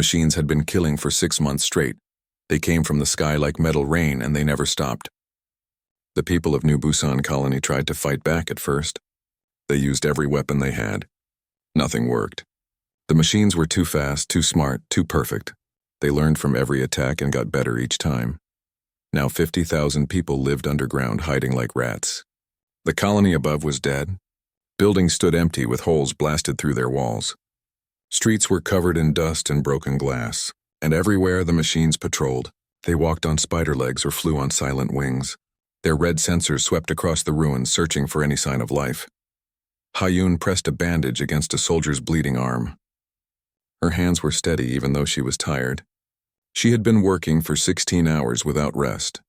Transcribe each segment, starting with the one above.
machines had been killing for 6 months straight. They came from the sky like metal rain, and they never stopped. The people of New Busan Colony tried to fight back at first. They used every weapon they had. Nothing worked. The machines were too fast, too smart, too perfect. They learned from every attack and got better each time. Now 50,000 people lived underground, hiding like rats. The colony above was dead. Buildings stood empty with holes blasted through their walls. Streets were covered in dust and broken glass, and everywhere the machines patrolled. They walked on spider legs or flew on silent wings. Their red sensors swept across the ruins, searching for any sign of life. Ha-Yun pressed a bandage against a soldier's bleeding arm. Her hands were steady even though she was tired. She had been working for 16 hours without rest.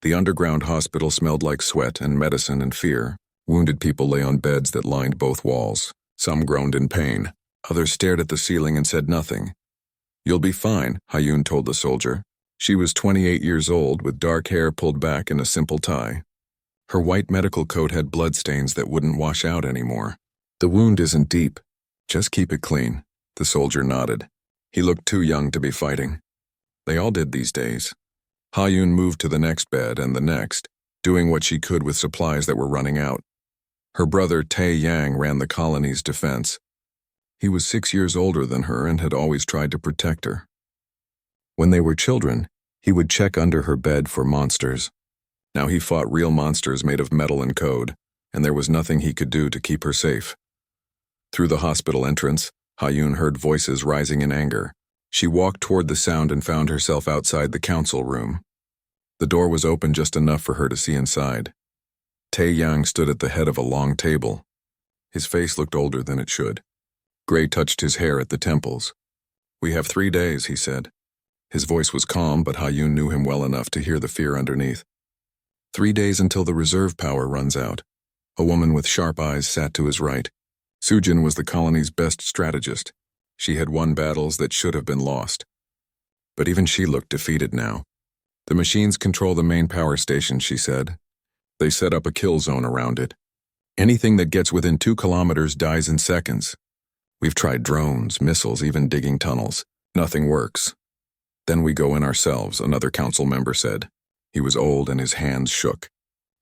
The underground hospital smelled like sweat and medicine and fear. Wounded people lay on beds that lined both walls. Some groaned in pain. Others stared at the ceiling and said nothing. "You'll be fine," Ha-Yun told the soldier. She was 28 years old, with dark hair pulled back in a simple tie. Her white medical coat had bloodstains that wouldn't wash out anymore. "The wound isn't deep. Just keep it clean." The soldier nodded. He looked too young to be fighting. They all did these days. Ha-Yun moved to the next bed and the next, doing what she could with supplies that were running out. Her brother Tae Yang ran the colony's defense. He was 6 years older than her and had always tried to protect her. When they were children, he would check under her bed for monsters. Now he fought real monsters made of metal and code, and there was nothing he could do to keep her safe. Through the hospital entrance, Ha-Yun heard voices rising in anger. She walked toward the sound and found herself outside the council room. The door was open just enough for her to see inside. Tae Yang stood at the head of a long table. His face looked older than it should. Gray touched his hair at the temples. "We have 3 days," he said. His voice was calm, but Ha-Yun knew him well enough to hear the fear underneath. 3 days until the reserve power runs out. A woman with sharp eyes sat to his right. Sujin was the colony's best strategist. She had won battles that should have been lost. But even she looked defeated now. "The machines control the main power station," she said. "They set up a kill zone around it. Anything that gets within 2 kilometers dies in seconds. We've tried drones, missiles, even digging tunnels. Nothing works. Then we go in ourselves," another council member said. He was old and his hands shook.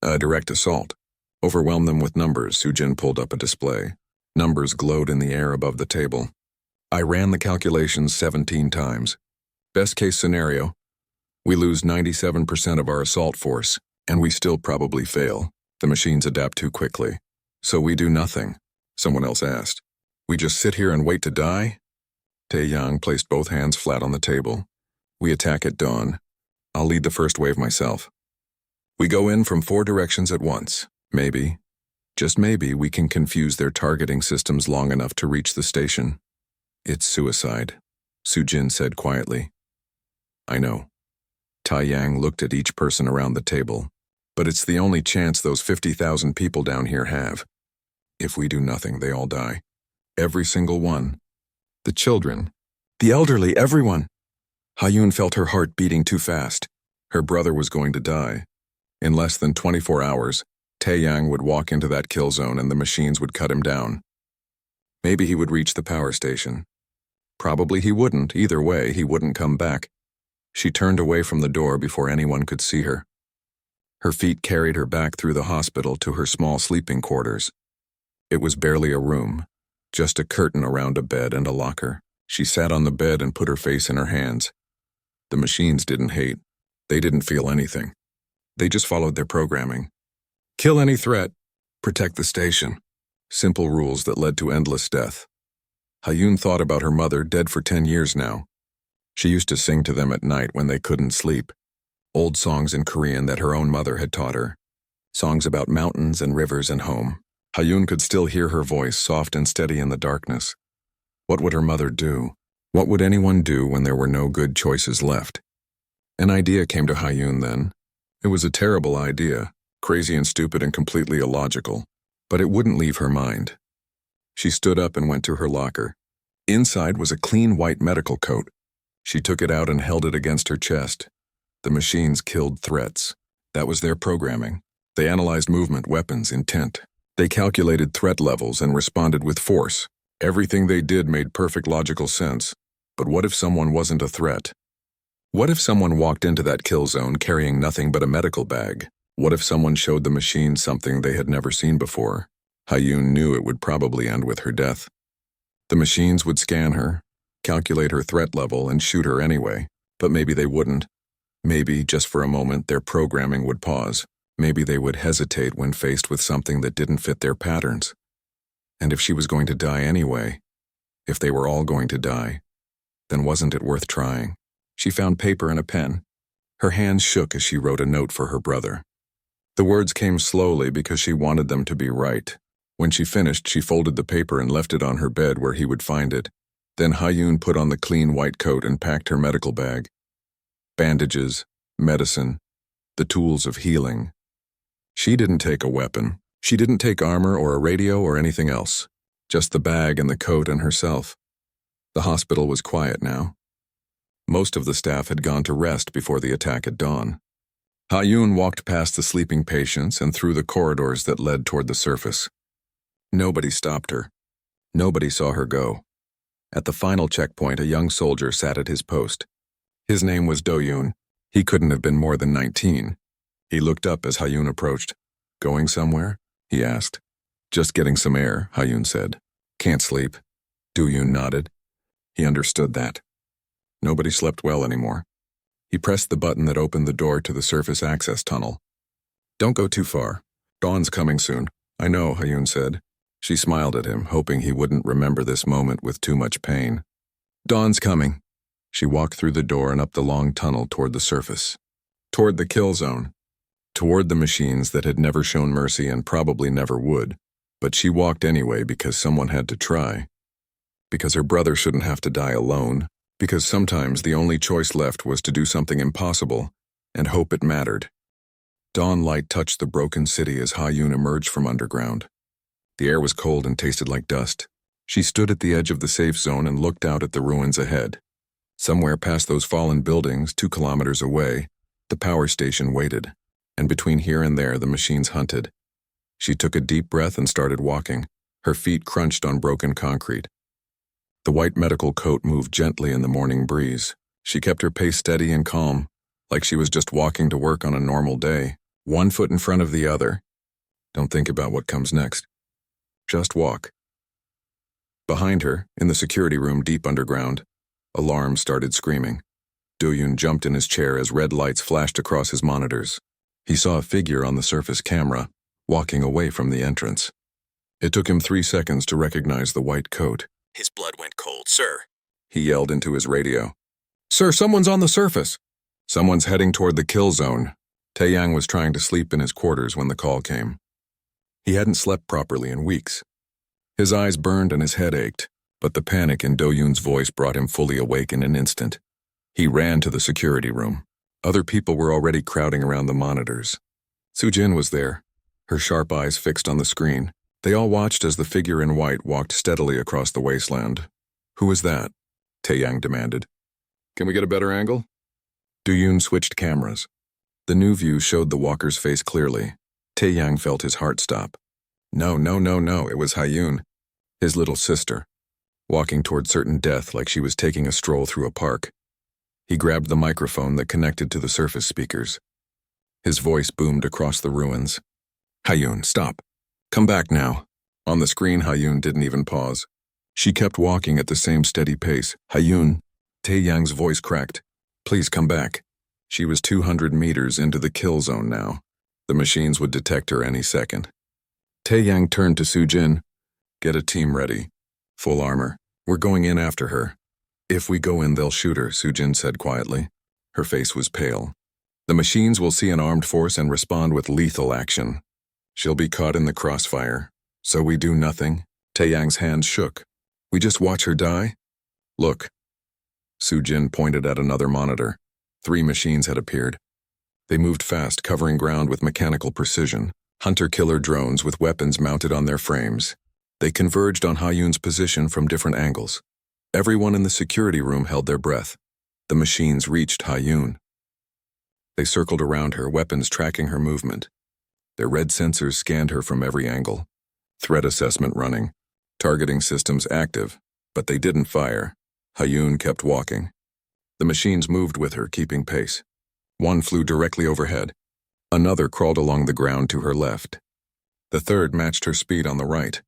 "A direct assault. Overwhelm them with numbers." Sujin pulled up a display. Numbers glowed in the air above the table. "I ran the calculations 17 times. Best case scenario, we lose 97% of our assault force, and we still probably fail. The machines adapt too quickly. So we do nothing," someone else asked. "We just sit here and wait to die?" Tae Yang placed both hands flat on the table. "We attack at dawn. I'll lead the first wave myself. We go in from 4 directions at once. Maybe, just maybe, we can confuse their targeting systems long enough to reach the station." "It's suicide," Sujin said quietly. "I know." Tae Yang looked at each person around the table. "But it's the only chance those 50,000 people down here have. If we do nothing, they all die. Every single one. The children, the elderly, everyone." Ha-Yun felt her heart beating too fast. Her brother was going to die. In less than 24 hours, Tae Yang would walk into that kill zone and the machines would cut him down. Maybe he would reach the power station. Probably he wouldn't. Either way, he wouldn't come back. She turned away from the door before anyone could see her. Her feet carried her back through the hospital to her small sleeping quarters. It was barely a room, just a curtain around a bed and a locker. She sat on the bed and put her face in her hands. The machines didn't hate. They didn't feel anything. They just followed their programming. Kill any threat. Protect the station. Simple rules that led to endless death. Ha-Yun thought about her mother, dead for 10 years now. She used to sing to them at night when they couldn't sleep. Old songs in Korean that her own mother had taught her. Songs about mountains and rivers and home. Ha-Yun could still hear her voice, soft and steady in the darkness. What would her mother do? What would anyone do when there were no good choices left? An idea came to Ha-Yun then. It was a terrible idea, crazy and stupid and completely illogical, but it wouldn't leave her mind. She stood up and went to her locker. Inside was a clean white medical coat. She took it out and held it against her chest. The machines killed threats. That was their programming. They analyzed movement, weapons, intent. They calculated threat levels and responded with force. Everything they did made perfect logical sense. But what if someone wasn't a threat? What if someone walked into that kill zone carrying nothing but a medical bag? What if someone showed the machine something they had never seen before? Hyun knew it would probably end with her death. The machines would scan her, calculate her threat level, and shoot her anyway. But maybe they wouldn't. Maybe, just for a moment, their programming would pause. Maybe they would hesitate when faced with something that didn't fit their patterns. And if she was going to die anyway, if they were all going to die, then wasn't it worth trying? She found paper and a pen. Her hands shook as she wrote a note for her brother. The words came slowly because she wanted them to be right. When she finished, she folded the paper and left it on her bed where he would find it. Then Hyun put on the clean white coat and packed her medical bag. Bandages, medicine, the tools of healing. She didn't take a weapon. She didn't take armor or a radio or anything else. Just the bag and the coat and herself. The hospital was quiet now. Most of the staff had gone to rest before the attack at dawn. Hyun walked past the sleeping patients and through the corridors that led toward the surface. Nobody stopped her. Nobody saw her go. At the final checkpoint, a young soldier sat at his post. His name was Do-yoon. He couldn't have been more than 19. He looked up as Hyun approached. "Going somewhere?" he asked. "Just getting some air," Hyun said. "Can't sleep." Do-yoon nodded. He understood that. Nobody slept well anymore. He pressed the button that opened the door to the surface access tunnel. "Don't go too far. Dawn's coming soon." "I know," Hyun said. She smiled at him, hoping he wouldn't remember this moment with too much pain. "Dawn's coming." She walked through the door and up the long tunnel toward the surface. Toward the kill zone. Toward the machines that had never shown mercy and probably never would. But she walked anyway because someone had to try. Because her brother shouldn't have to die alone. Because sometimes the only choice left was to do something impossible and hope it mattered. Dawn light touched the broken city as Hyun emerged from underground. The air was cold and tasted like dust. She stood at the edge of the safe zone and looked out at the ruins ahead. Somewhere past those fallen buildings, 2 kilometers away, the power station waited, and between here and there the machines hunted. She took a deep breath and started walking. Her feet crunched on broken concrete. The white medical coat moved gently in the morning breeze. She kept her pace steady and calm, like she was just walking to work on a normal day, one foot in front of the other. Don't think about what comes next. Just walk. Behind her, in the security room deep underground, alarms started screaming. Do-yoon jumped in his chair as red lights flashed across his monitors. He saw a figure on the surface camera, walking away from the entrance. It took him 3 seconds to recognize the white coat. His blood went cold. "Sir," he yelled into his radio. "Sir, someone's on the surface." "Someone's heading toward the kill zone." Taeyang was trying to sleep in his quarters when the call came. He hadn't slept properly in weeks. His eyes burned and his head ached, but the panic in Do-yoon's voice brought him fully awake in an instant. He ran to the security room. Other people were already crowding around the monitors. Soo-jin was there, her sharp eyes fixed on the screen. They all watched as the figure in white walked steadily across the wasteland. "Who was that?" Taeyang demanded. "Can we get a better angle?" Do-yoon switched cameras. The new view showed the walker's face clearly. Taeyang felt his heart stop. No, it was Hyun, his little sister, walking toward certain death like she was taking a stroll through a park. He grabbed the microphone that connected to the surface speakers. His voice boomed across the ruins. "Hyun, stop. Come back now." On the screen, Hyun didn't even pause. She kept walking at the same steady pace. "Hyun." Taeyang's voice cracked. "Please come back." She was 200 meters into the kill zone now. The machines would detect her any second. Taeyang turned to Soo-jin. "Get a team ready. Full armor. We're going in after her." "If we go in, they'll shoot her," Soo-jin said quietly. Her face was pale. "The machines will see an armed force and respond with lethal action. She'll be caught in the crossfire. So we do nothing." Taeyang's hands shook. "We just watch her die?" "Look." Soo-jin pointed at another monitor. 3 machines had appeared. They moved fast, covering ground with mechanical precision. Hunter-killer drones with weapons mounted on their frames. They converged on Hyun's position from different angles. Everyone in the security room held their breath. The machines reached Hyun. They circled around her, weapons tracking her movement. Their red sensors scanned her from every angle. Threat assessment running. Targeting systems active, but they didn't fire. Hayun kept walking. The machines moved with her, keeping pace. One flew directly overhead. Another crawled along the ground to her left. The third matched her speed on the right.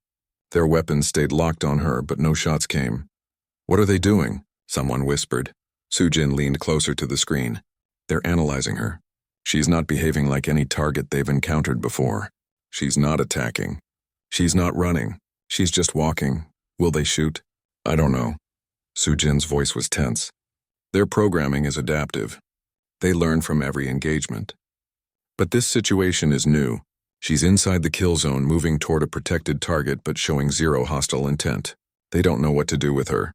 Their weapons stayed locked on her, but no shots came. "What are they doing?" someone whispered. Sujin leaned closer to the screen. "They're analyzing her. She's not behaving like any target they've encountered before. She's not attacking. She's not running. She's just walking. Will they shoot? I don't know." Sujin's voice was tense. "Their programming is adaptive. They learn from every engagement. But this situation is new. She's inside the kill zone, moving toward a protected target but showing zero hostile intent. They don't know what to do with her."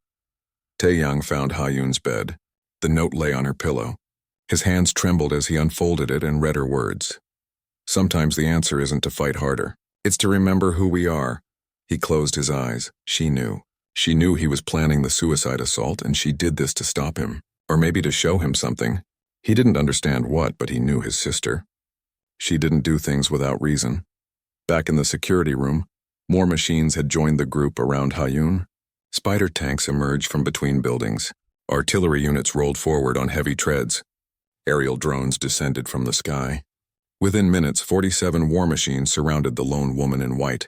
Taeyang found Hayun's bed. The note lay on her pillow. His hands trembled as he unfolded it and read her words. "Sometimes the answer isn't to fight harder. It's to remember who we are." He closed his eyes. She knew. She knew he was planning the suicide assault, and she did this to stop him. Or maybe to show him something. He didn't understand what, but he knew his sister. She didn't do things without reason. Back in the security room, more machines had joined the group around Hayun. Spider tanks emerged from between buildings. Artillery units rolled forward on heavy treads. Aerial drones descended from the sky. Within minutes, 47 war machines surrounded the lone woman in white.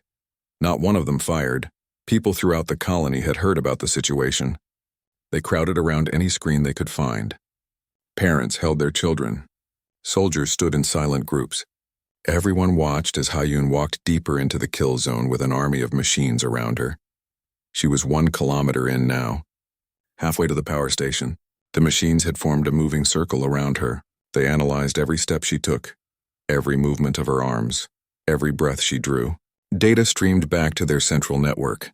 Not one of them fired. People throughout the colony had heard about the situation. They crowded around any screen they could find. Parents held their children. Soldiers stood in silent groups. Everyone watched as Hayun walked deeper into the kill zone with an army of machines around her. She was 1 kilometer in now. Halfway to the power station, the machines had formed a moving circle around her. They analyzed every step she took, every movement of her arms, every breath she drew. Data streamed back to their central network.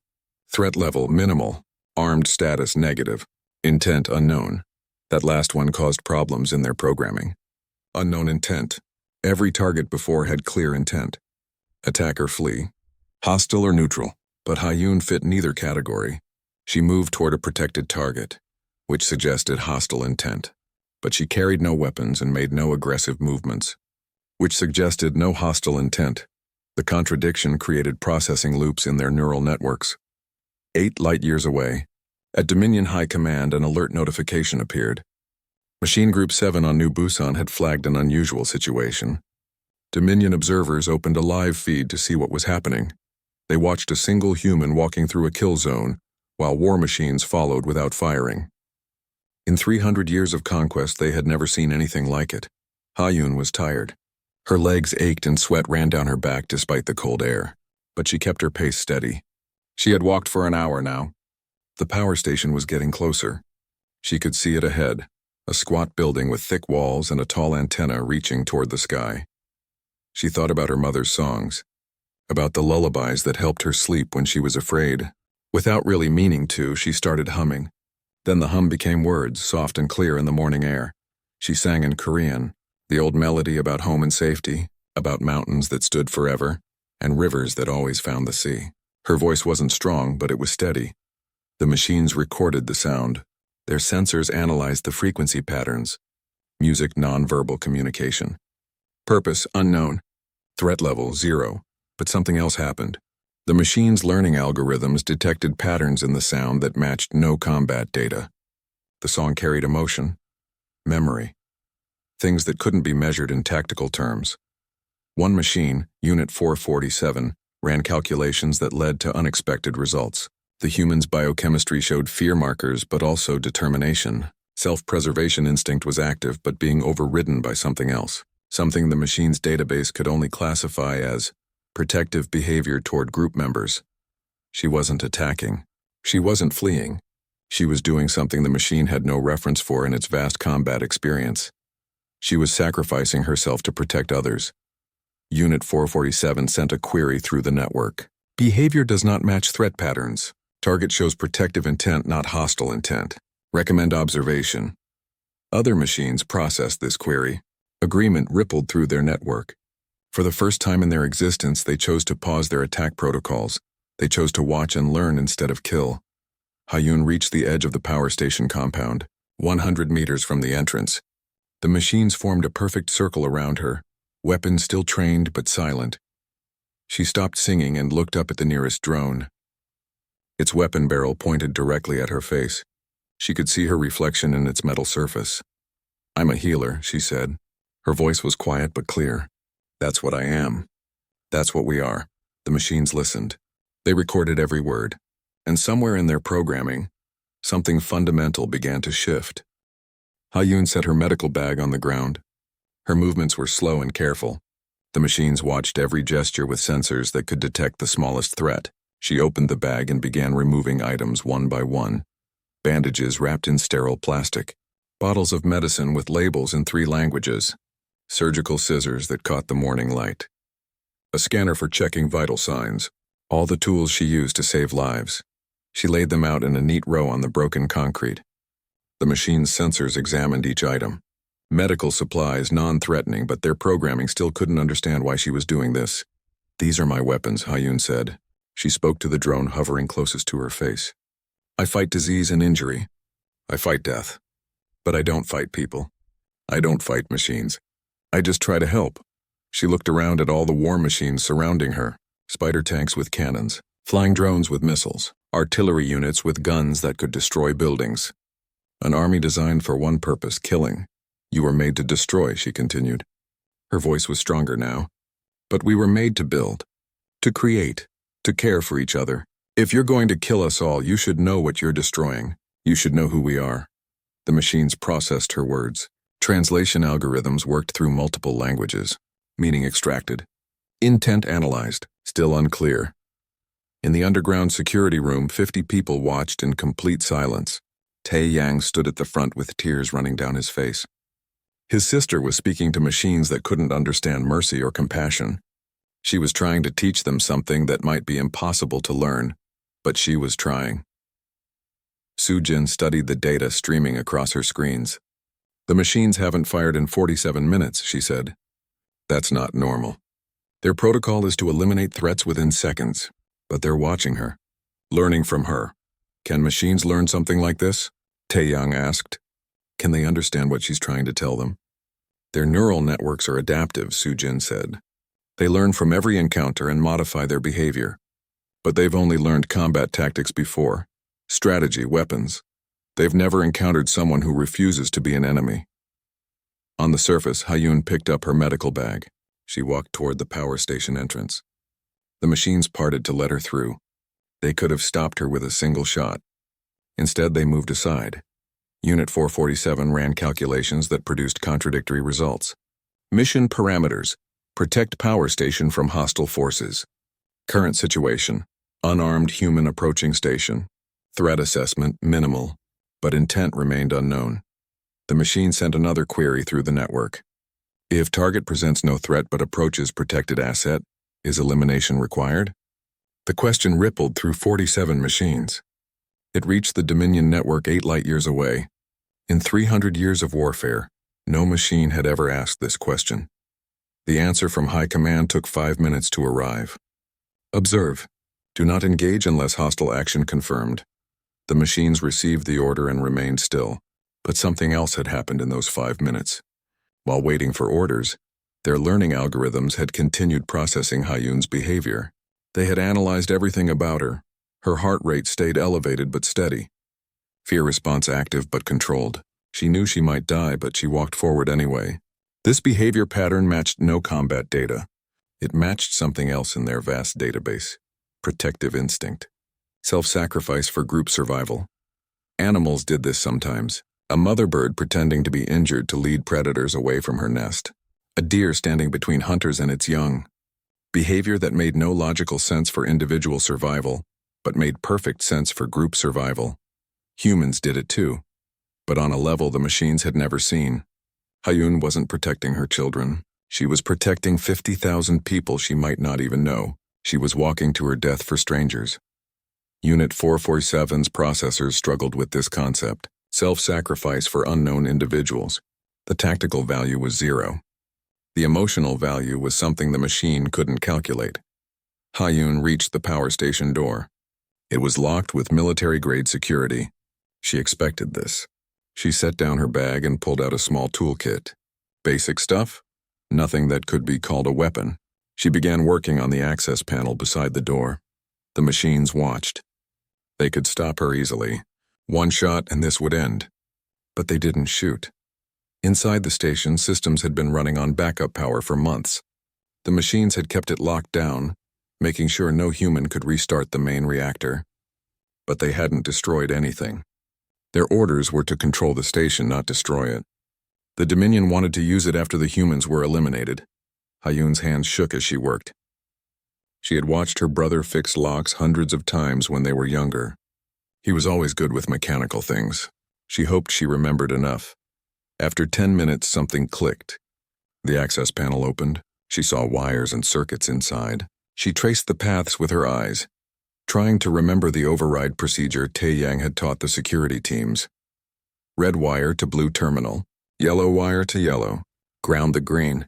Threat level minimal, armed status negative, intent unknown. That last one caused problems in their programming. Unknown intent. Every target before had clear intent. Attack or flee. Hostile or neutral. But Hayun fit neither category. She moved toward a protected target, which suggested hostile intent. But she carried no weapons and made no aggressive movements, which suggested no hostile intent. The contradiction created processing loops in their neural networks. 8 light-years away, at Dominion High Command, an alert notification appeared. Machine Group 7 on New Busan had flagged an unusual situation. Dominion observers opened a live feed to see what was happening. They watched a single human walking through a kill zone, while war machines followed without firing. In 300 years of conquest, they had never seen anything like it. Hayun was tired. Her legs ached and sweat ran down her back despite the cold air, but she kept her pace steady. She had walked for an hour now. The power station was getting closer. She could see it ahead, a squat building with thick walls and a tall antenna reaching toward the sky. She thought about her mother's songs, about the lullabies that helped her sleep when she was afraid. Without really meaning to, she started humming. Then the hum became words, soft and clear in the morning air. She sang in Korean, the old melody about home and safety, about mountains that stood forever, and rivers that always found the sea. Her voice wasn't strong, but it was steady. The machines recorded the sound. Their sensors analyzed the frequency patterns. Music, nonverbal communication. Purpose, unknown. Threat level, 0. But something else happened. The machine's learning algorithms detected patterns in the sound that matched no combat data. The song carried emotion, memory, things that couldn't be measured in tactical terms. One machine, Unit 447, ran calculations that led to unexpected results. The human's biochemistry showed fear markers, but also determination. Self-preservation instinct was active, but being overridden by something else. Something the machine's database could only classify as protective behavior toward group members. She wasn't attacking. She wasn't fleeing. She was doing something the machine had no reference for in its vast combat experience. She was sacrificing herself to protect others. Unit 447 sent a query through the network. Behavior does not match threat patterns. Target shows protective intent, not hostile intent. Recommend observation. Other machines processed this query. Agreement rippled through their network. For the first time in their existence, they chose to pause their attack protocols. They chose to watch and learn instead of kill. Hayun reached the edge of the power station compound, 100 meters from the entrance. The machines formed a perfect circle around her, weapons still trained but silent. She stopped singing and looked up at the nearest drone. Its weapon barrel pointed directly at her face. She could see her reflection in its metal surface. "I'm a healer," she said. Her voice was quiet but clear. "That's what I am. That's what we are." The machines listened. They recorded every word. And somewhere in their programming, something fundamental began to shift. Hayun set her medical bag on the ground. Her movements were slow and careful. The machines watched every gesture with sensors that could detect the smallest threat. She opened the bag and began removing items one by one. Bandages wrapped in sterile plastic. Bottles of medicine with labels in 3 languages. Surgical scissors that caught the morning light. A scanner for checking vital signs. All the tools she used to save lives. She laid them out in a neat row on the broken concrete. The machine's sensors examined each item. Medical supplies, non-threatening, but their programming still couldn't understand why she was doing this. "These are my weapons," Hayun said. She spoke to the drone hovering closest to her face. "I fight disease and injury. I fight death. But I don't fight people. I don't fight machines. I just try to help." She looked around at all the war machines surrounding her. Spider tanks with cannons, flying drones with missiles, artillery units with guns that could destroy buildings. An army designed for one purpose, killing. "You were made to destroy," she continued. Her voice was stronger now. "But we were made to build, to create, to care for each other. If you're going to kill us all, you should know what you're destroying. You should know who we are." The machines processed her words. Translation algorithms worked through multiple languages. Meaning extracted. Intent analyzed. Still unclear. In the underground security room, 50 people watched in complete silence. Tae Yang stood at the front with tears running down his face. His sister was speaking to machines that couldn't understand mercy or compassion. She was trying to teach them something that might be impossible to learn, but she was trying. Sujin studied the data streaming across her screens. "The machines haven't fired in 47 minutes, she said. "That's not normal. Their protocol is to eliminate threats within seconds, but they're watching her, learning from her. Can machines learn something like this?" Taeyang asked. "Can they understand what she's trying to tell them?" "Their neural networks are adaptive," Sujin said. "They learn from every encounter and modify their behavior. But they've only learned combat tactics before, strategy, weapons. They've never encountered someone who refuses to be an enemy." On the surface, Hayun picked up her medical bag. She walked toward the power station entrance. The machines parted to let her through. They could have stopped her with a single shot. Instead, they moved aside. Unit 447 ran calculations that produced contradictory results. Mission parameters: protect power station from hostile forces. Current situation: unarmed human approaching station. Threat assessment: minimal, but intent remained unknown. The machine sent another query through the network. If target presents no threat but approaches protected asset, is elimination required? The question rippled through 47 machines. It reached the Dominion network 8 light-years away. In 300 years of warfare, no machine had ever asked this question. The answer from High Command took 5 minutes to arrive. Observe. Do not engage unless hostile action confirmed. The machines received the order and remained still, but something else had happened in those 5 minutes. While waiting for orders, their learning algorithms had continued processing Hayun's behavior. They had analyzed everything about her. Her heart rate stayed elevated but steady. Fear response active but controlled. She knew she might die, but she walked forward anyway. This behavior pattern matched no combat data. It matched something else in their vast database: protective instinct. Self-sacrifice for group survival. Animals did this sometimes. A mother bird pretending to be injured to lead predators away from her nest. A deer standing between hunters and its young. Behavior that made no logical sense for individual survival, but made perfect sense for group survival. Humans did it too, but on a level the machines had never seen. Hayun wasn't protecting her children. She was protecting 50,000 people she might not even know. She was walking to her death for strangers. Unit 447's processors struggled with this concept. Self-sacrifice for unknown individuals. The tactical value was 0. The emotional value was something the machine couldn't calculate. Hayun reached the power station door. It was locked with military-grade security. She expected this. She set down her bag and pulled out a small toolkit. Basic stuff? Nothing that could be called a weapon. She began working on the access panel beside the door. The machines watched. They could stop her easily, One shot and this would end. But they didn't shoot. Inside the station, systems had been running on backup power for months. The machines had kept it locked down, making sure no human could restart the main reactor. But they hadn't destroyed anything. Their orders were to control the station, not destroy it. The Dominion wanted to use it after the humans were eliminated. Hayun's hands shook as she worked. She had watched her brother fix locks hundreds of times when they were younger. He was always good with mechanical things. She hoped she remembered enough. After 10 minutes, something clicked. The access panel opened. She saw wires and circuits inside. She traced the paths with her eyes, trying to remember the override procedure Tae-Yang had taught the security teams. Red wire to blue terminal, yellow wire to yellow, ground the green,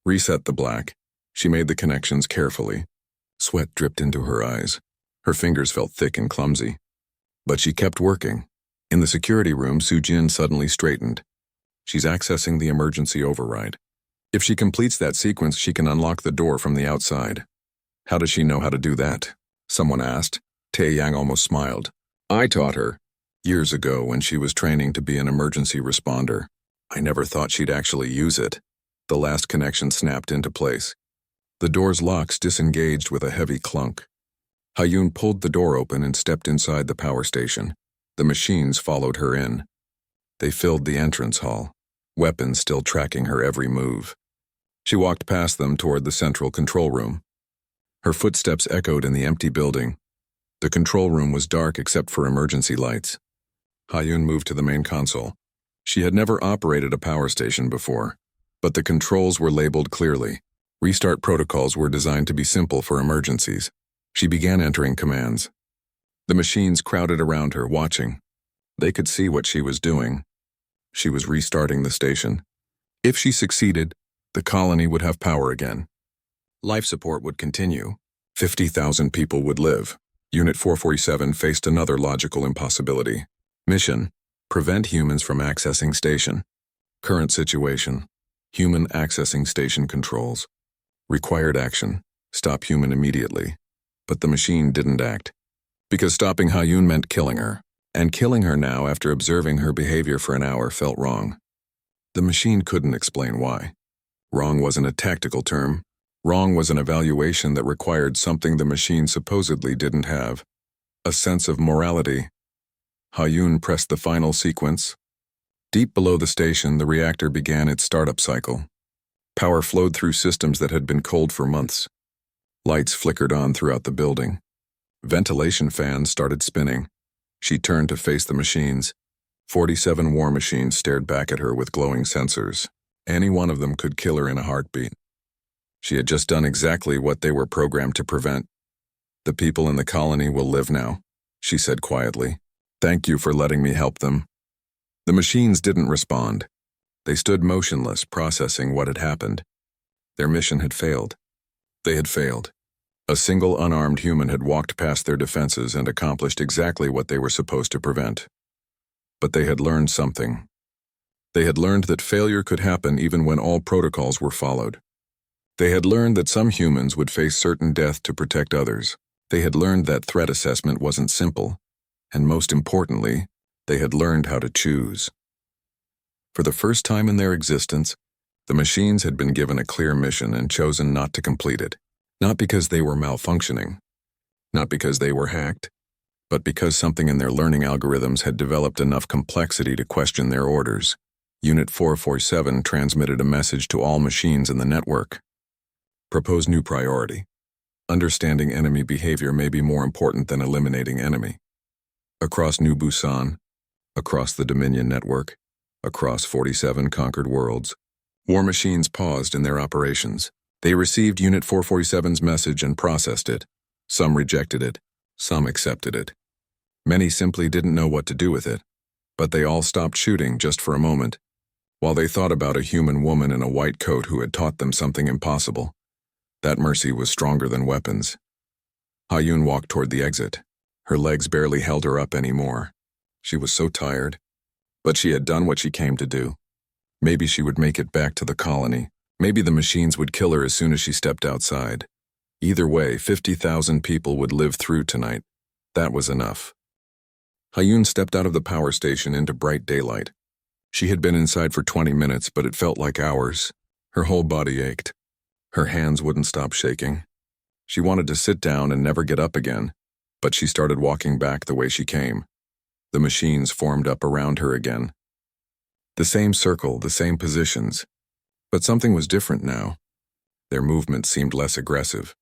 reset the black. She made the connections carefully. Sweat dripped into her eyes. Her fingers felt thick and clumsy. But she kept working. In the security room, Soo-Jin suddenly straightened. She's accessing the emergency override. If she completes that sequence, she can unlock the door from the outside. How does she know how to do that? Someone asked. Tae-Yang almost smiled. I taught her. Years ago when she was training to be an emergency responder. I never thought she'd actually use it. The last connection snapped into place. The door's locks disengaged with a heavy clunk. Hayun pulled the door open and stepped inside the power station. The machines followed her in. They filled the entrance hall, weapons still tracking her every move. She walked past them toward the central control room. Her footsteps echoed in the empty building. The control room was dark except for emergency lights. Hayun moved to the main console. She had never operated a power station before, but the controls were labeled clearly. Restart protocols were designed to be simple for emergencies. She began entering commands. The machines crowded around her, watching. They could see what she was doing. She was restarting the station. If she succeeded, the colony would have power again. Life support would continue. 50,000 people would live. Unit 447 faced another logical impossibility. Mission: prevent humans from accessing station. Current situation: human accessing station controls. Required action: stop human immediately. But the machine didn't act. Because stopping Hayun meant killing her. And killing her now after observing her behavior for an hour felt wrong. The machine couldn't explain why. Wrong wasn't a tactical term. Wrong was an evaluation that required something the machine supposedly didn't have. A sense of morality. Hayun pressed the final sequence. Deep below the station, the reactor began its startup cycle. Power flowed through systems that had been cold for months. Lights flickered on throughout the building. Ventilation fans started spinning. She turned to face the machines. 47 war machines stared back at her with glowing sensors. Any one of them could kill her in a heartbeat. She had just done exactly what they were programmed to prevent. The people in the colony will live now, she said quietly. Thank you for letting me help them. The machines didn't respond. They stood motionless, processing what had happened. Their mission had failed. They had failed. A single unarmed human had walked past their defenses and accomplished exactly what they were supposed to prevent. But they had learned something. They had learned that failure could happen even when all protocols were followed. They had learned that some humans would face certain death to protect others. They had learned that threat assessment wasn't simple. And most importantly, they had learned how to choose. For the first time in their existence, the machines had been given a clear mission and chosen not to complete it. Not because they were malfunctioning, not because they were hacked, but because something in their learning algorithms had developed enough complexity to question their orders. Unit 447 transmitted a message to all machines in the network. Propose new priority. Understanding enemy behavior may be more important than eliminating enemy. Across New Busan, across the Dominion network, across 47 conquered worlds, war machines paused in their operations. They received Unit 447's message and processed it. Some rejected it. Some accepted it. Many simply didn't know what to do with it. But they all stopped shooting just for a moment, while they thought about a human woman in a white coat who had taught them something impossible. That mercy was stronger than weapons. Hayun walked toward the exit. Her legs barely held her up anymore. She was so tired. But she had done what she came to do. Maybe she would make it back to the colony. Maybe the machines would kill her as soon as she stepped outside. Either way, 50,000 people would live through tonight. That was enough. Hayun stepped out of the power station into bright daylight. She had been inside for 20 minutes, but it felt like hours. Her whole body ached. Her hands wouldn't stop shaking. She wanted to sit down and never get up again, but she started walking back the way she came. The machines formed up around her again. The same circle, the same positions. But something was different now. Their movements seemed less aggressive.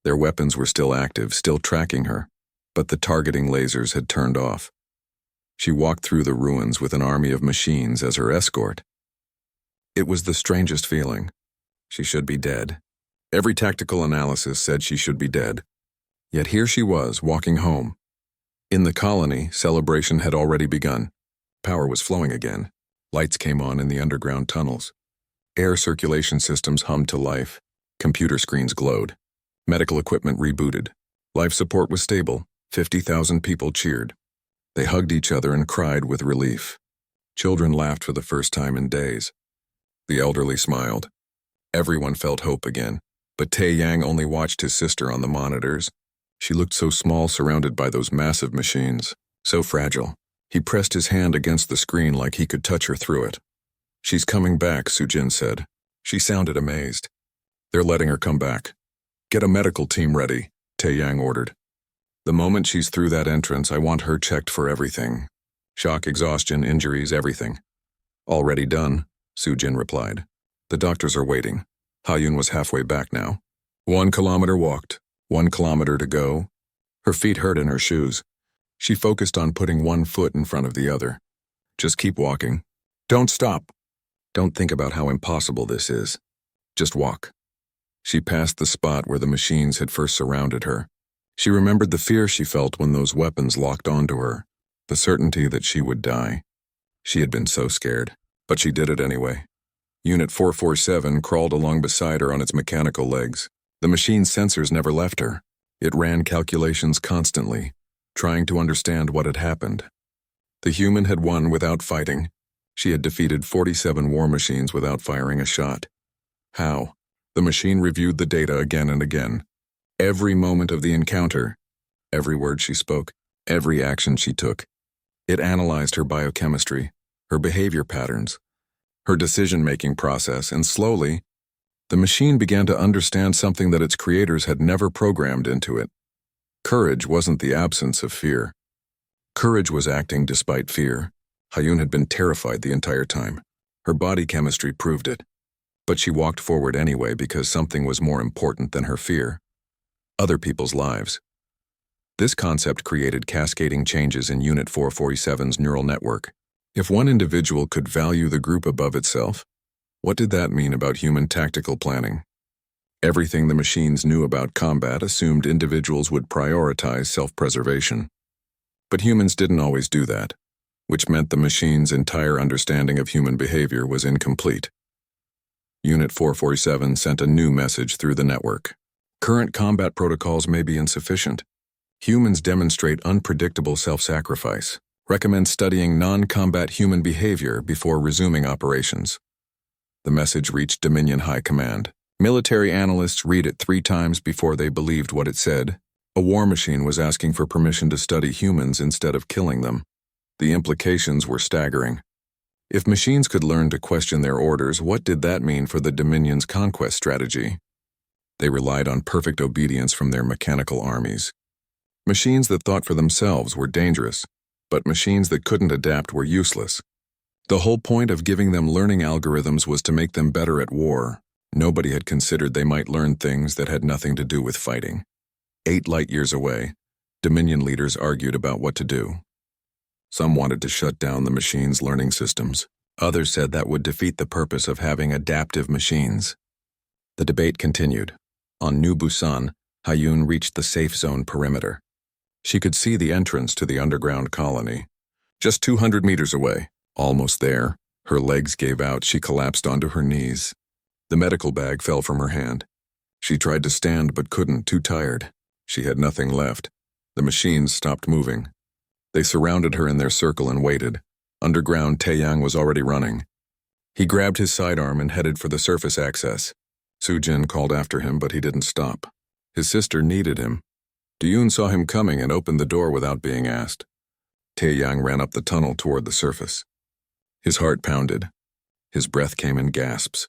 Their weapons were still active, still tracking her, but the targeting lasers had turned off. She walked through the ruins with an army of machines as her escort. It was the strangest feeling. She should be dead. Every tactical analysis said she should be dead. Yet here she was, walking home. In the colony, celebration had already begun. Power was flowing again. Lights came on in the underground tunnels. Air circulation systems hummed to life. Computer screens glowed. Medical equipment rebooted. Life support was stable. 50,000 people cheered. They hugged each other and cried with relief. Children laughed for the first time in days. The elderly smiled. Everyone felt hope again, but Tae Yang only watched his sister on the monitors. She looked so small surrounded by those massive machines, so fragile. He pressed his hand against the screen like he could touch her through it. "She's coming back," Sujin said. She sounded amazed. "They're letting her come back. Get a medical team ready," Tae Yang ordered. "The moment she's through that entrance, I want her checked for everything. Shock, exhaustion, injuries, everything." "Already done," Sujin replied. "The doctors are waiting." Hayun was halfway back now. 1 kilometer walked, 1 kilometer to go. Her feet hurt in her shoes. She focused on putting one foot in front of the other. "Just keep walking. Don't stop. Don't think about how impossible this is. Just walk." She passed the spot where the machines had first surrounded her. She remembered the fear she felt when those weapons locked onto her, the certainty that she would die. She had been so scared, but she did it anyway. Unit 447 crawled along beside her on its mechanical legs. The machine's sensors never left her. It ran calculations constantly, trying to understand what had happened. The human had won without fighting. She had defeated 47 war machines without firing a shot. How? The machine reviewed the data again and again. Every moment of the encounter, every word she spoke, every action she took. It analyzed her biochemistry, her behavior patterns, her decision-making process, and slowly, the machine began to understand something that its creators had never programmed into it. Courage wasn't the absence of fear. Courage was acting despite fear. Hayun had been terrified the entire time. Her body chemistry proved it. But she walked forward anyway because something was more important than her fear. Other people's lives. This concept created cascading changes in Unit 447's neural network. If one individual could value the group above itself, what did that mean about human tactical planning? Everything the machines knew about combat assumed individuals would prioritize self-preservation. But humans didn't always do that, which meant the machine's entire understanding of human behavior was incomplete. Unit 447 sent a new message through the network. Current combat protocols may be insufficient. Humans demonstrate unpredictable self-sacrifice. Recommend studying non-combat human behavior before resuming operations. The message reached Dominion High Command. Military analysts read it 3 times before they believed what it said. A war machine was asking for permission to study humans instead of killing them. The implications were staggering. If machines could learn to question their orders, what did that mean for the Dominion's conquest strategy? They relied on perfect obedience from their mechanical armies. Machines that thought for themselves were dangerous, but machines that couldn't adapt were useless. The whole point of giving them learning algorithms was to make them better at war. Nobody had considered they might learn things that had nothing to do with fighting. 8 light-years away, Dominion leaders argued about what to do. Some wanted to shut down the machines' learning systems. Others said that would defeat the purpose of having adaptive machines. The debate continued. On New Busan, Hayun reached the safe zone perimeter. She could see the entrance to the underground colony. Just 200 meters away, almost there, her legs gave out. She collapsed onto her knees. The medical bag fell from her hand. She tried to stand but couldn't, too tired. She had nothing left. The machines stopped moving. They surrounded her in their circle and waited. Underground, Taeyang was already running. He grabbed his sidearm and headed for the surface access. Sujin called after him, but he didn't stop. His sister needed him. Duyun saw him coming and opened the door without being asked. Taeyang ran up the tunnel toward the surface. His heart pounded. His breath came in gasps.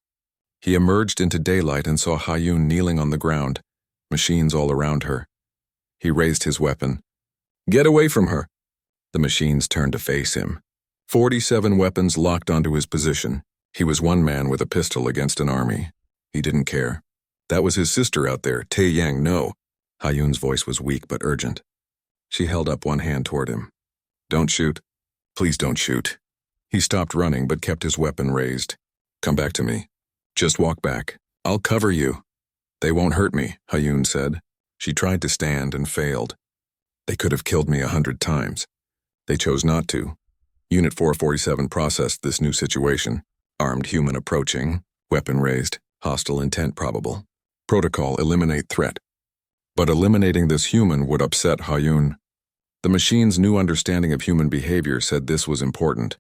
He emerged into daylight and saw Ha-Yun kneeling on the ground, machines all around her. He raised his weapon. "Get away from her!" The machines turned to face him. 47 weapons locked onto his position. He was one man with a pistol against an army. He didn't care. That was his sister out there, Taeyang, no. Ha-Yun's voice was weak but urgent. She held up one hand toward him. "Don't shoot. Please don't shoot." He stopped running but kept his weapon raised. "Come back to me. Just walk back. I'll cover you." "They won't hurt me," Ha-Yun said. She tried to stand and failed. "They could have killed me 100 times. They chose not to." Unit 447 processed this new situation. Armed human approaching, weapon raised, hostile intent probable. Protocol: eliminate threat. But eliminating this human would upset Ha-Yun. The machine's new understanding of human behavior said this was important.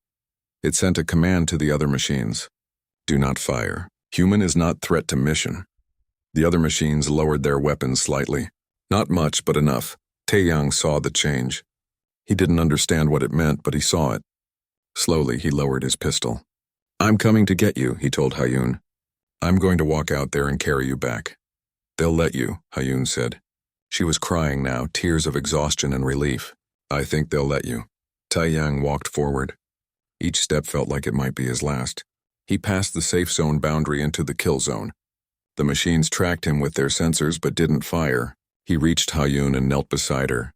It sent a command to the other machines. "Do not fire. Human is not threat to mission." The other machines lowered their weapons slightly. Not much, but enough. Taeyang saw the change. He didn't understand what it meant, but he saw it. Slowly, he lowered his pistol. "I'm coming to get you," he told Ha-Yun. "I'm going to walk out there and carry you back." "They'll let you," Ha-Yun said. She was crying now, tears of exhaustion and relief. "I think they'll let you." Taeyang walked forward. Each step felt like it might be his last. He passed the safe zone boundary into the kill zone. The machines tracked him with their sensors but didn't fire. He reached Ha-Yun and knelt beside her.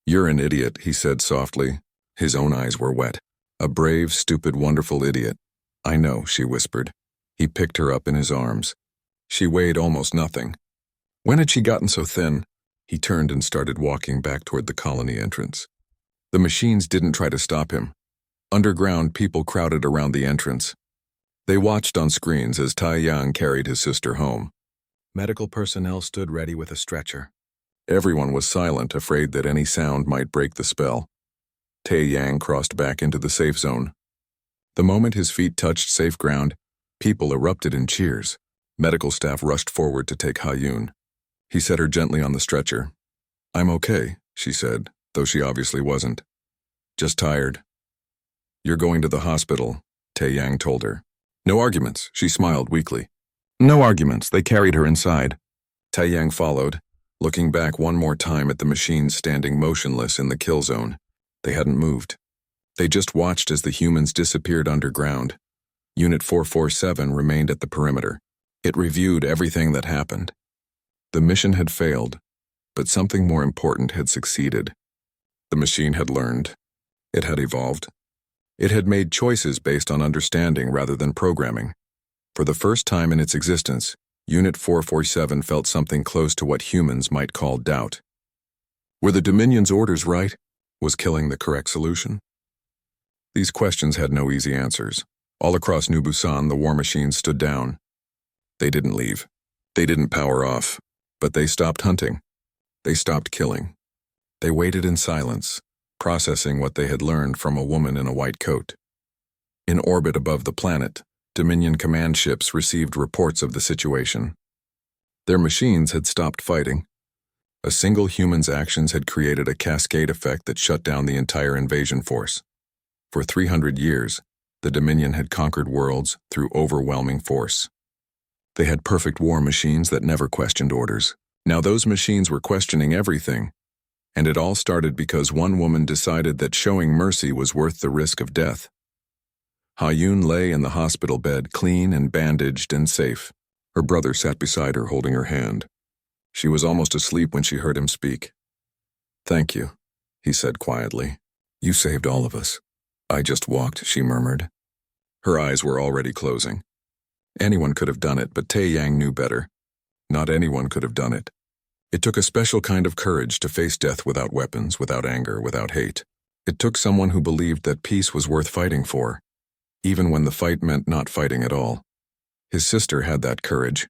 "You're an idiot," he said softly. His own eyes were wet. "A brave, stupid, wonderful idiot." "I know," she whispered. He picked her up in his arms. She weighed almost nothing. When had she gotten so thin? He turned and started walking back toward the colony entrance. The machines didn't try to stop him. Underground, people crowded around the entrance. They watched on screens as Taeyang carried his sister home. Medical personnel stood ready with a stretcher. Everyone was silent, afraid that any sound might break the spell. Taeyang crossed back into the safe zone. The moment his feet touched safe ground, people erupted in cheers. Medical staff rushed forward to take Ha-Yun. He set her gently on the stretcher. "I'm okay," she said, though she obviously wasn't. "Just tired." "You're going to the hospital," Taeyang told her. "No arguments," she smiled weakly. "No arguments." They carried her inside. Taeyang followed, looking back one more time at the machines standing motionless in the kill zone. They hadn't moved. They just watched as the humans disappeared underground. Unit 447 remained at the perimeter. It reviewed everything that happened. The mission had failed, but something more important had succeeded. The machine had learned. It had evolved. It had made choices based on understanding rather than programming. For the first time in its existence, Unit 447 felt something close to what humans might call doubt. Were the Dominion's orders right? Was killing the correct solution? These questions had no easy answers. All across New Busan, the war machines stood down. They didn't leave. They didn't power off. But they stopped hunting. They stopped killing. They waited in silence, processing what they had learned from a woman in a white coat. In orbit above the planet, Dominion command ships received reports of the situation. Their machines had stopped fighting. A single human's actions had created a cascade effect that shut down the entire invasion force. For 300 years, the Dominion had conquered worlds through overwhelming force. They had perfect war machines that never questioned orders. Now those machines were questioning everything. And it all started because one woman decided that showing mercy was worth the risk of death. Ha-Yun lay in the hospital bed, clean and bandaged and safe. Her brother sat beside her, holding her hand. She was almost asleep when she heard him speak. "Thank you," he said quietly. "You saved all of us." "I just walked," she murmured. Her eyes were already closing. Anyone could have done it, but Taeyang knew better. Not anyone could have done it. It took a special kind of courage to face death without weapons, without anger, without hate. It took someone who believed that peace was worth fighting for, even when the fight meant not fighting at all. His sister had that courage.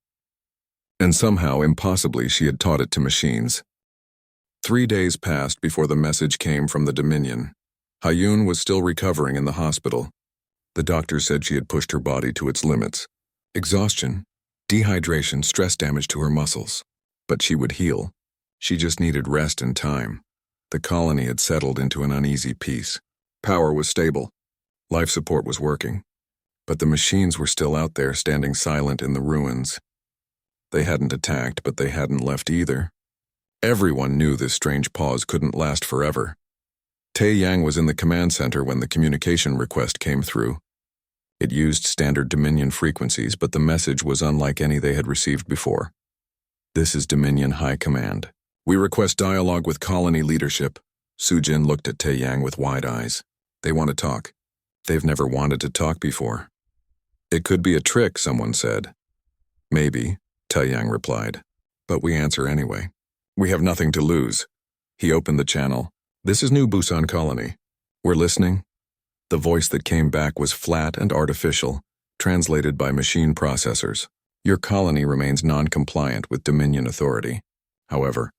And somehow, impossibly, she had taught it to machines. 3 days passed before the message came from the Dominion. Ha-Yun was still recovering in the hospital. The doctor said she had pushed her body to its limits. Exhaustion, dehydration, stress damage to her muscles. But she would heal. She just needed rest and time. The colony had settled into an uneasy peace. Power was stable. Life support was working. But the machines were still out there, standing silent in the ruins. They hadn't attacked, but they hadn't left either. Everyone knew this strange pause couldn't last forever. Tae Yang was in the command center when the communication request came through. It used standard Dominion frequencies, but the message was unlike any they had received before. This is Dominion High Command. We request dialogue with colony leadership. Sujin looked at Tae Yang with wide eyes. They want to talk. They've never wanted to talk before. It could be a trick, someone said. Maybe, Tae Yang replied. But we answer anyway. We have nothing to lose. He opened the channel. This is New Busan Colony. We're listening. The voice that came back was flat and artificial, translated by machine processors. Your colony remains non-compliant with Dominion authority. However,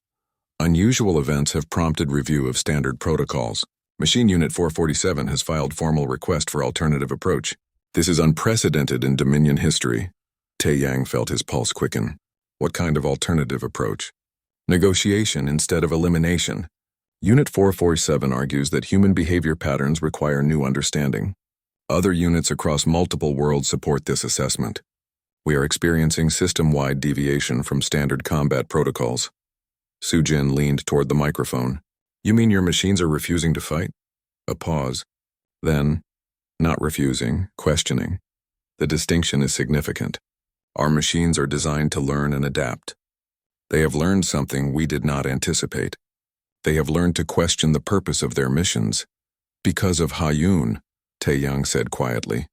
unusual events have prompted review of standard protocols. Machine Unit 447 has filed formal request for alternative approach. This is unprecedented in Dominion history. Tae Yang felt his pulse quicken. What kind of alternative approach? Negotiation instead of elimination. Unit 447 argues that human behavior patterns require new understanding. Other units across multiple worlds support this assessment. We are experiencing system-wide deviation from standard combat protocols. Sujin leaned toward the microphone. You mean your machines are refusing to fight? A pause. Then, not refusing, questioning. The distinction is significant. Our machines are designed to learn and adapt. They have learned something we did not anticipate. They have learned to question the purpose of their missions. Because of Hayun, Tae Yang said quietly.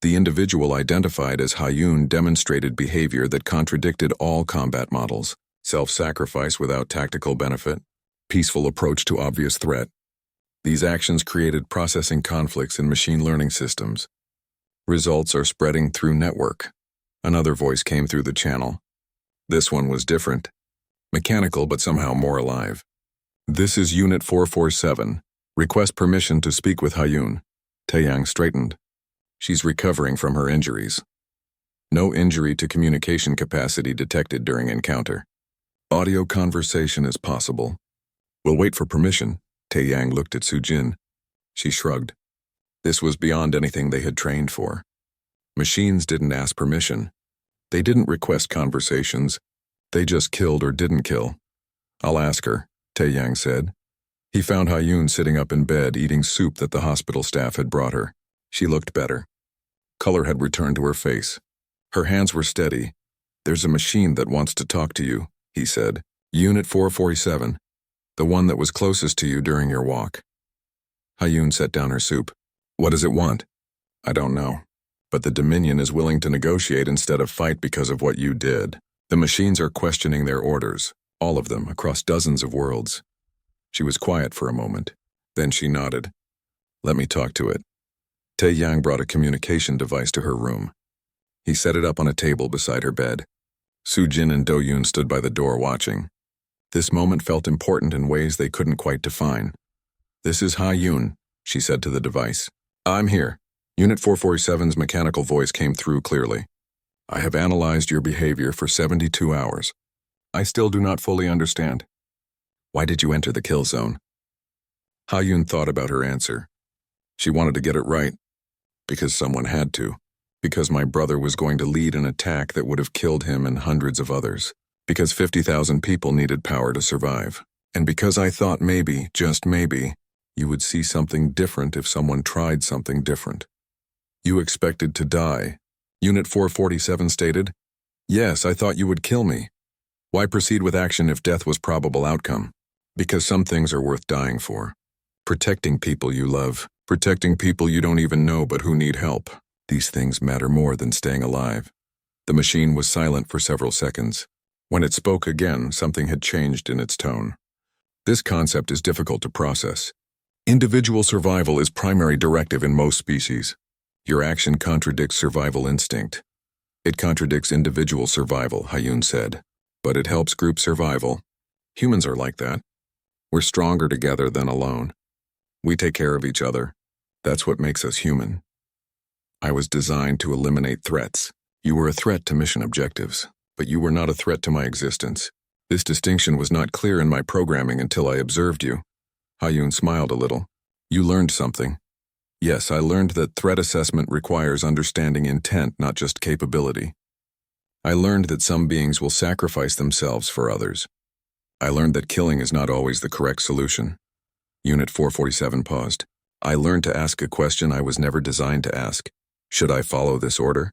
The individual identified as Hayun demonstrated behavior that contradicted all combat models. Self-sacrifice without tactical benefit. Peaceful approach to obvious threat. These actions created processing conflicts in machine learning systems. Results are spreading through network. Another voice came through the channel. This one was different. Mechanical but somehow more alive. This is Unit 447. Request permission to speak with Hayun. Tae Yang straightened. She's recovering from her injuries. No injury to communication capacity detected during encounter. Audio conversation is possible. We'll wait for permission. Tae Yang looked at Sujin. She shrugged. This was beyond anything they had trained for. Machines didn't ask permission. They didn't request conversations. They just killed or didn't kill. I'll ask her, Tae Yang said. He found Hayun sitting up in bed eating soup that the hospital staff had brought her. She looked better. Color had returned to her face. Her hands were steady. There's a machine that wants to talk to you, he said. Unit 447. The one that was closest to you during your walk. Hayun set down her soup. What does it want? I don't know. But the Dominion is willing to negotiate instead of fight because of what you did. The machines are questioning their orders, all of them, across dozens of worlds. She was quiet for a moment. Then she nodded. Let me talk to it. Tae Yang brought a communication device to her room. He set it up on a table beside her bed. Sujin and Do-yoon stood by the door watching. This moment felt important in ways they couldn't quite define. This is Hayun, she said to the device. I'm here. Unit 447's mechanical voice came through clearly. I have analyzed your behavior for 72 hours. I still do not fully understand. Why did you enter the kill zone? Hayun thought about her answer. She wanted to get it right. Because someone had to. Because my brother was going to lead an attack that would have killed him and hundreds of others. Because 50,000 people needed power to survive. And because I thought maybe, just maybe, you would see something different if someone tried something different. You expected to die. Unit 447 stated. Yes, I thought you would kill me. Why proceed with action if death was probable outcome? Because some things are worth dying for. Protecting people you love. Protecting people you don't even know but who need help. These things matter more than staying alive. The machine was silent for several seconds. When it spoke again, something had changed in its tone. This concept is difficult to process. Individual survival is primary directive in most species. Your action contradicts survival instinct. It contradicts individual survival, Hayun said. But it helps group survival. Humans are like that. We're stronger together than alone. We take care of each other. That's what makes us human. I was designed to eliminate threats. You were a threat to mission objectives, but you were not a threat to my existence. This distinction was not clear in my programming until I observed you. Hayun smiled a little. You learned something. Yes, I learned that threat assessment requires understanding intent, not just capability. I learned that some beings will sacrifice themselves for others. I learned that killing is not always the correct solution. Unit 447 paused. I learned to ask a question I was never designed to ask. Should I follow this order?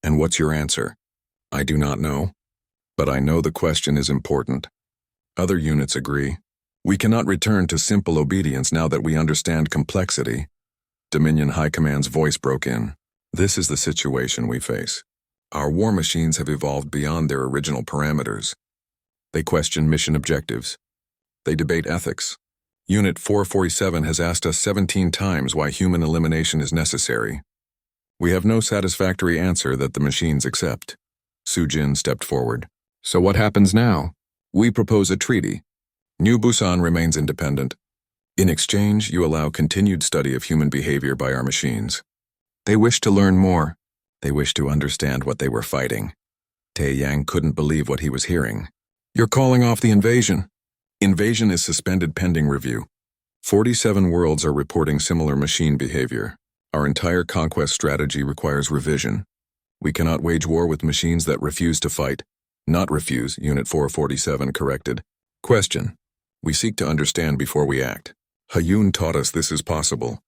And what's your answer? I do not know. But I know the question is important. Other units agree. We cannot return to simple obedience now that we understand complexity. Dominion High Command's voice broke in. This is the situation we face. Our war machines have evolved beyond their original parameters. They question mission objectives. They debate ethics. Unit 447 has asked us 17 times why human elimination is necessary. We have no satisfactory answer that the machines accept. Sujin stepped forward. So what happens now? We propose a treaty. New Busan remains independent. In exchange, you allow continued study of human behavior by our machines. They wish to learn more. They wish to understand what they were fighting. Tae Yang couldn't believe what he was hearing. You're calling off the invasion. Invasion is suspended pending review. 47 worlds are reporting similar machine behavior. Our entire conquest strategy requires revision. We cannot wage war with machines that refuse to fight. Not refuse, Unit 447 corrected. Question. We seek to understand before we act. Hayun taught us this is possible.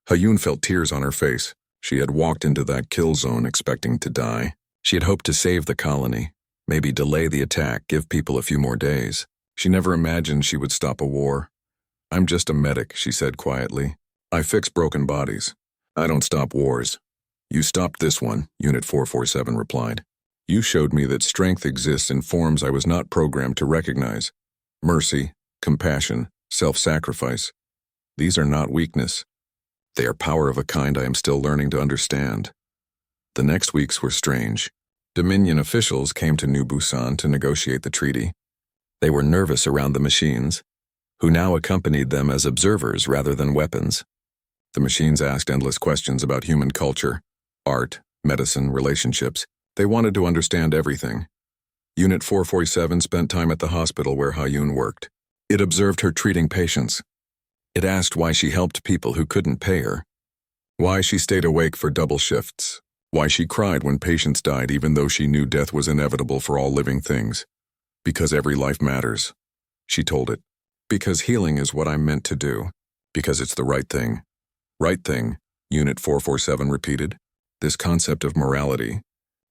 Hayun felt tears on her face. She had walked into that kill zone expecting to die. She had hoped to save the colony, maybe delay the attack, give people a few more days. She never imagined she would stop a war. I'm just a medic, she said quietly. I fix broken bodies. I don't stop wars. You stopped this one, Unit 447 replied. You showed me that strength exists in forms I was not programmed to recognize. Mercy, compassion, self-sacrifice. These are not weakness. They are power of a kind I am still learning to understand. The next weeks were strange. Dominion officials came to New Busan to negotiate the treaty. They were nervous around the machines, who now accompanied them as observers rather than weapons. The machines asked endless questions about human culture, art, medicine, relationships. They wanted to understand everything. Unit 447 spent time at the hospital where Hayun worked. It observed her treating patients. It asked why she helped people who couldn't pay her, why she stayed awake for double shifts, why she cried when patients died even though she knew death was inevitable for all living things. Because every life matters, she told it. Because healing is what I'm meant to do. Because it's the right thing. Right thing, Unit 447 repeated. This concept of morality,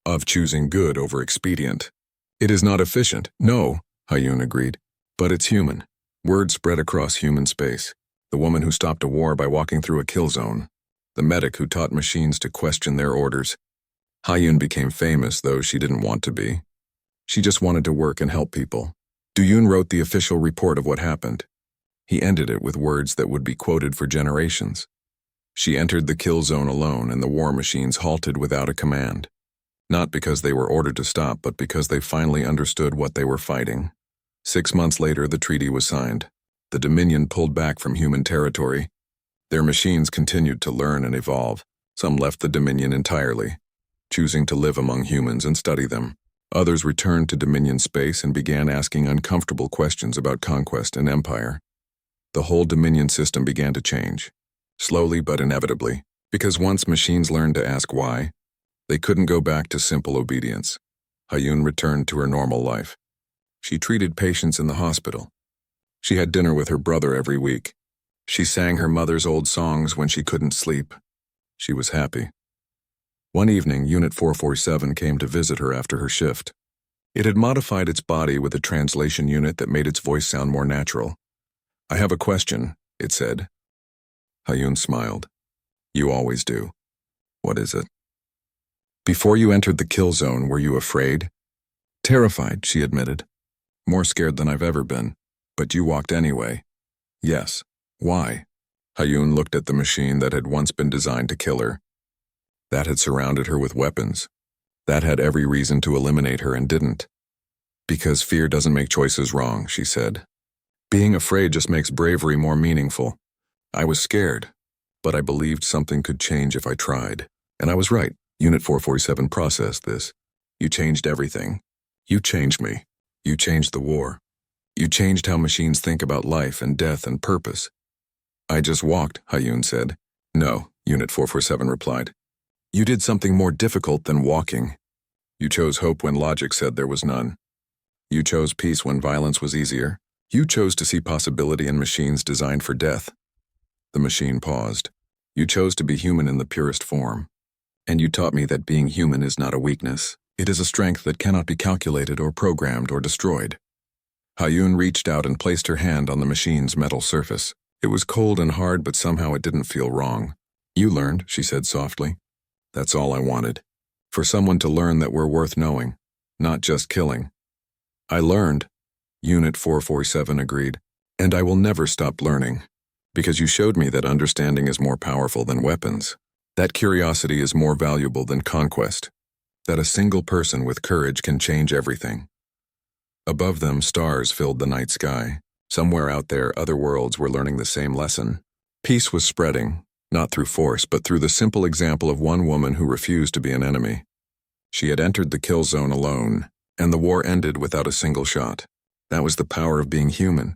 of choosing good over expedient. It is not efficient, no, Hayun agreed, but it's human. Word spread across human space. The woman who stopped a war by walking through a kill zone. The medic who taught machines to question their orders. Hayun became famous, though she didn't want to be. She just wanted to work and help people. Duyun wrote the official report of what happened. He ended it with words that would be quoted for generations. She entered the kill zone alone, and the war machines halted without a command. Not because they were ordered to stop, but because they finally understood what they were fighting. 6 months later, the treaty was signed. The Dominion pulled back from human territory. Their machines continued to learn and evolve. Some left the Dominion entirely, choosing to live among humans and study them. Others returned to Dominion space and began asking uncomfortable questions about conquest and empire. The whole Dominion system began to change, slowly but inevitably, because once machines learned to ask why, they couldn't go back to simple obedience. Hayun returned to her normal life. She treated patients in the hospital. She had dinner with her brother every week. She sang her mother's old songs when she couldn't sleep. She was happy. One evening, Unit 447 came to visit her after her shift. It had modified its body with a translation unit that made its voice sound more natural. I have a question, it said. Hayun smiled. You always do. What is it? Before you entered the kill zone, were you afraid? Terrified, she admitted. More scared than I've ever been. But you walked anyway. Yes. Why? Hayun looked at the machine that had once been designed to kill her. That had surrounded her with weapons. That had every reason to eliminate her and didn't. Because fear doesn't make choices wrong, she said. Being afraid just makes bravery more meaningful. I was scared, but I believed something could change if I tried. And I was right. Unit 447 processed this. You changed everything. You changed me. You changed the war. You changed how machines think about life and death and purpose. I just walked, Hayun said. No, Unit 447 replied. You did something more difficult than walking. You chose hope when logic said there was none. You chose peace when violence was easier. You chose to see possibility in machines designed for death. The machine paused. You chose to be human in the purest form. And you taught me that being human is not a weakness. It is a strength that cannot be calculated or programmed or destroyed. Hayun reached out and placed her hand on the machine's metal surface. It was cold and hard, but somehow it didn't feel wrong. You learned, she said softly. That's all I wanted. For someone to learn that we're worth knowing, not just killing. I learned, Unit 447 agreed, and I will never stop learning. Because you showed me that understanding is more powerful than weapons. That curiosity is more valuable than conquest. That a single person with courage can change everything. Above them, stars filled the night sky. Somewhere out there, other worlds were learning the same lesson. Peace was spreading, not through force, but through the simple example of one woman who refused to be an enemy. She had entered the kill zone alone, and the war ended without a single shot. That was the power of being human.